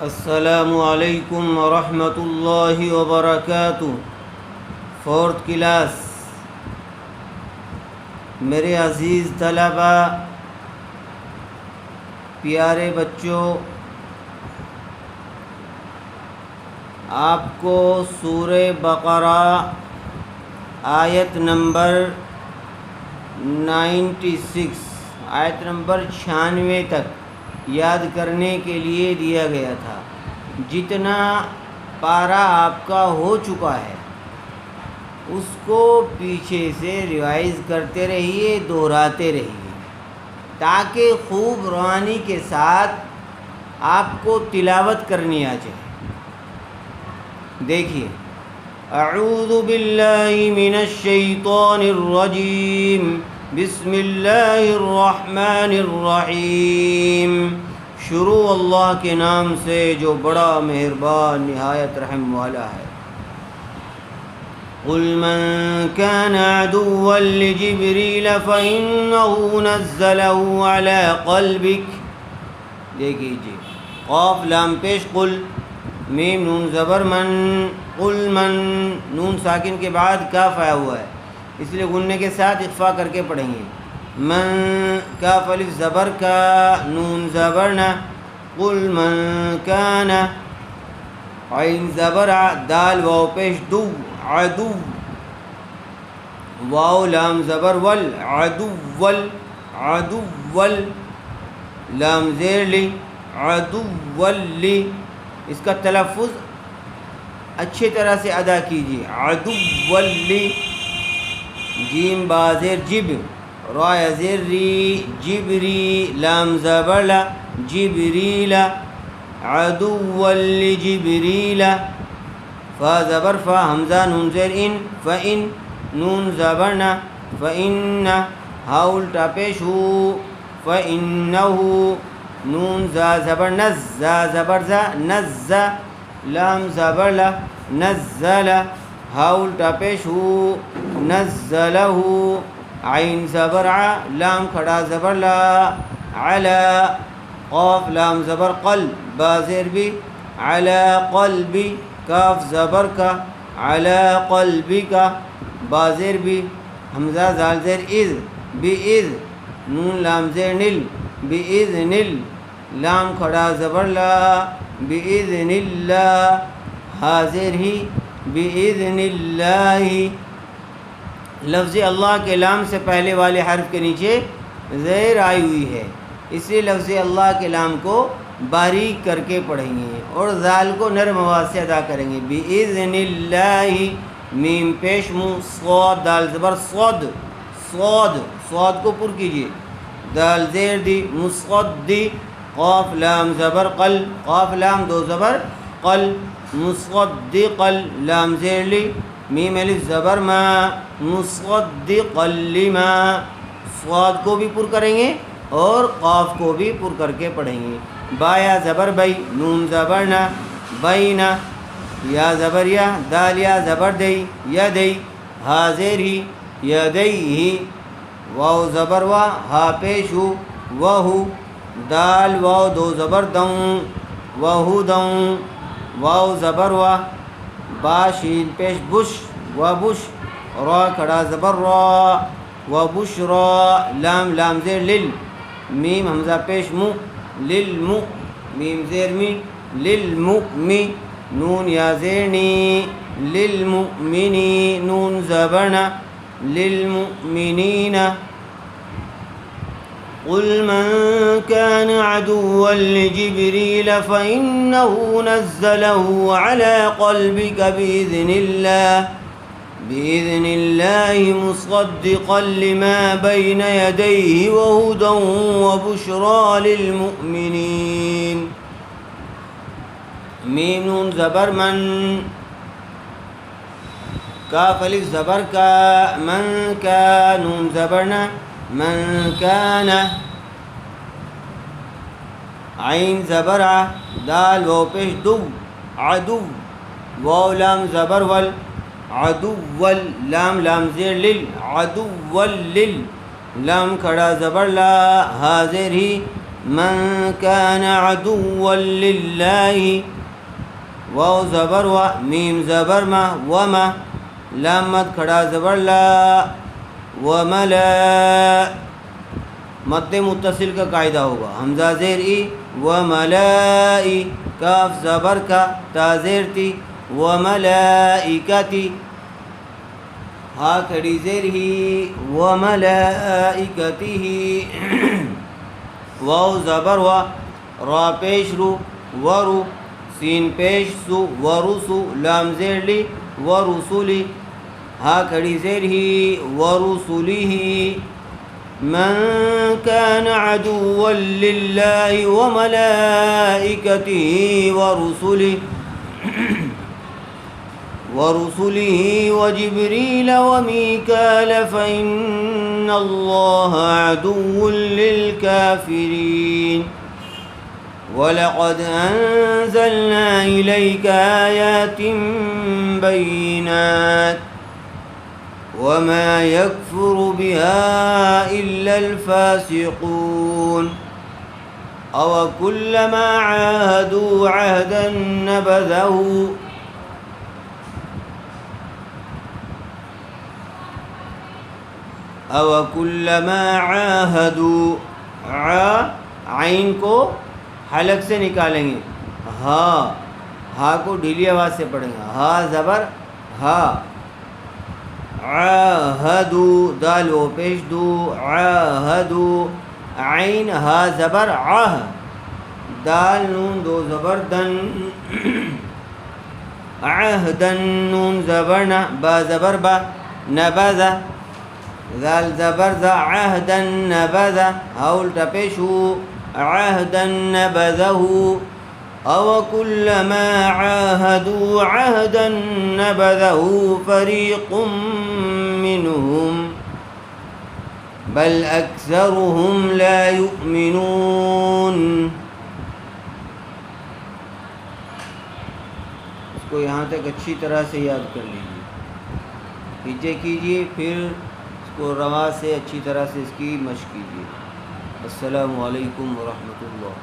السلام علیکم ورحمۃ اللہ وبرکاتہ۔ فورتھ کلاس میرے عزیز طلبہ، پیارے بچوں، آپ کو سورہ بقرہ آیت نمبر 96 آیت نمبر 96 تک یاد کرنے کے لیے دیا گیا تھا۔ جتنا پارہ آپ کا ہو چکا ہے اس کو پیچھے سے ریوائز کرتے رہیے، دہراتے رہیے، تاکہ خوب روانی کے ساتھ آپ کو تلاوت کرنی آ جائے۔ دیکھیے، اعوذ باللہ من الشیطان الرجیم، بسم اللہ الرحمن الرحیم۔ شروع اللہ کے نام سے جو بڑا مہربان نہایت رحم والا ہے۔ قل من كان عدوا لجبريل فإنه نزله على قلبك۔ دیکھیے جی، قاف لام پیش قل، میم نون زبر من، قل من، نون ساکن کے بعد کاف آیا ہوا ہے، اس لیے غننے کے ساتھ اخفا کر کے پڑھیں گے۔ من، کاف الف زبر کا، نون زبر نہ، قل من کان، عین زبر ع، دال واو پیش دو، عدو، واو لام زبر ول، عدو ول، عدو ول، لام زیر لی، عدو لی۔ اس کا تلفظ اچھی طرح سے ادا کیجیے، عدو لی۔ جیم با زیر جب، را زیر ری، جبری، لام زبر لا، جبریل، عدو لجبریل۔ فا زبر فا، حمزہ نون زیر ان، فإن، نون زبر نا، فإن، ہا الٹا پیش ہو، فإنہو، نون زا زبر نز، زا زبر زا، نز، لام زبر لا، نزل، ہا الٹا پیش ہو، نزلہ، عین زبر ع، لام کھڑا زبر لا، علا، قاف لام زبر قل، با زیر بھی، علا قلبی، کاف زبر کا، علا قلبی کا، با زیر بھی، حمزہ زال زیر اذ، بِإِذ، نون لام زیر نل، بِإِذْنِ، لام کھڑا زبر لا، بِإِذْنِ اللہ، حاضر ہی، بِإِذْنِ اللہ۔ لفظ اللہ کے لام سے پہلے والے حرف کے نیچے زیر آئی ہوئی ہے، اس لیے لفظ اللہ کے لام کو باریک کر کے پڑھیں گے اور ذال کو نرم آواز سے ادا کریں گے۔ بِإِذْنِ اللہ، میم پیش مو، صاد دال زبر صد، صاد، صاد کو پر کیجیے، دال زیر دی، مصدی، قاف لام زبر قل، قاف لام دو زبر قل، مصدقل، لام زیر لی، میم الف زبر ما، مصدقل لما۔ صاد کو بھی پر کریں گے اور قاف کو بھی پر کر کے پڑھیں گے۔ بایا زبر بئی، نون زبر نا، بینا، یا زبر یا، دال یا زبر دئی، یدئی، ہا زیر ہی، یدئی، واو زبر وا، ہا پیش ہو، وہو، دال واو دو زبر دوں، وہو دوں، واو زبر وا، با شین پیش بش، و بش، را کھڑا زبر را، و بشرا، لام لام زیر لل، میم حمزہ پیش مو، للمو، میم زیر می، للمؤمی، نون یا زیر نی، للمؤمنی، نون زبرنا، للمؤمنین۔ قل من كان عدوا لجبريل فإنه نزله على قلبك بإذن الله مصدقا لما بين يديه وهدى وبشرى للمؤمنين۔ میم نون زبر من، کاف الف زبر کا، من کا، نون زبرنا، من کان، عین زبر ع، دال واو پیش دو، عدو، واو لام زبر ول، عدو ول، لام لام زیر لل، عدو ول لل، لام کھڑا زبر لا، حاضر ہی، من كان عدوا لله واو زبر و میم زبر ما وما لام مد کھڑا زبر لا وملا مد متصل کا قاعدہ ہوگا حمزہ زیر ای وملائی کاف زبر کا تا زیر تی وملائکتی ہا کھڑی زیر ہی وملائکتی واو زبر و را پیش رو ورو سین پیش سو ورسو لام زیر لی ورسولی ہا کھڑی زیر ہی ورسولی من كان عدوا لله وملائكته ورسله وجبريل وميكال فإن الله عدو للكافرين ولقد أنزلنا إليك آيات بينات وما يكفر بها إلا الفاسقون أو كلما عاهدوا عهدا نبذه أو كلما عاهدوا عین کو حلق سے نکالیں گے ہا کو ڈھیلی آواز سے پڑھیں گے ہا زبر ہا عاہدو دال و پیش دو عاہدو عین ہا زبر عاہ دال نون دو زبر دن عہدن نون زبر نا با زبر با نبذا ذال زبر ذا عہدن نبذا ہاول ٹپیشو عہدن نبذہو أو كلما عاهدوا عهدا نبذه فريق منهم بل أكثرهم لا يؤمنون. اس کو یہاں تک اچھی طرح سے یاد کر لیجیے، پیچھے کیجیے، پھر اس کو رواں سے اچھی طرح سے اس کی مشق کیجیے. السلام علیکم ورحمۃ اللہ.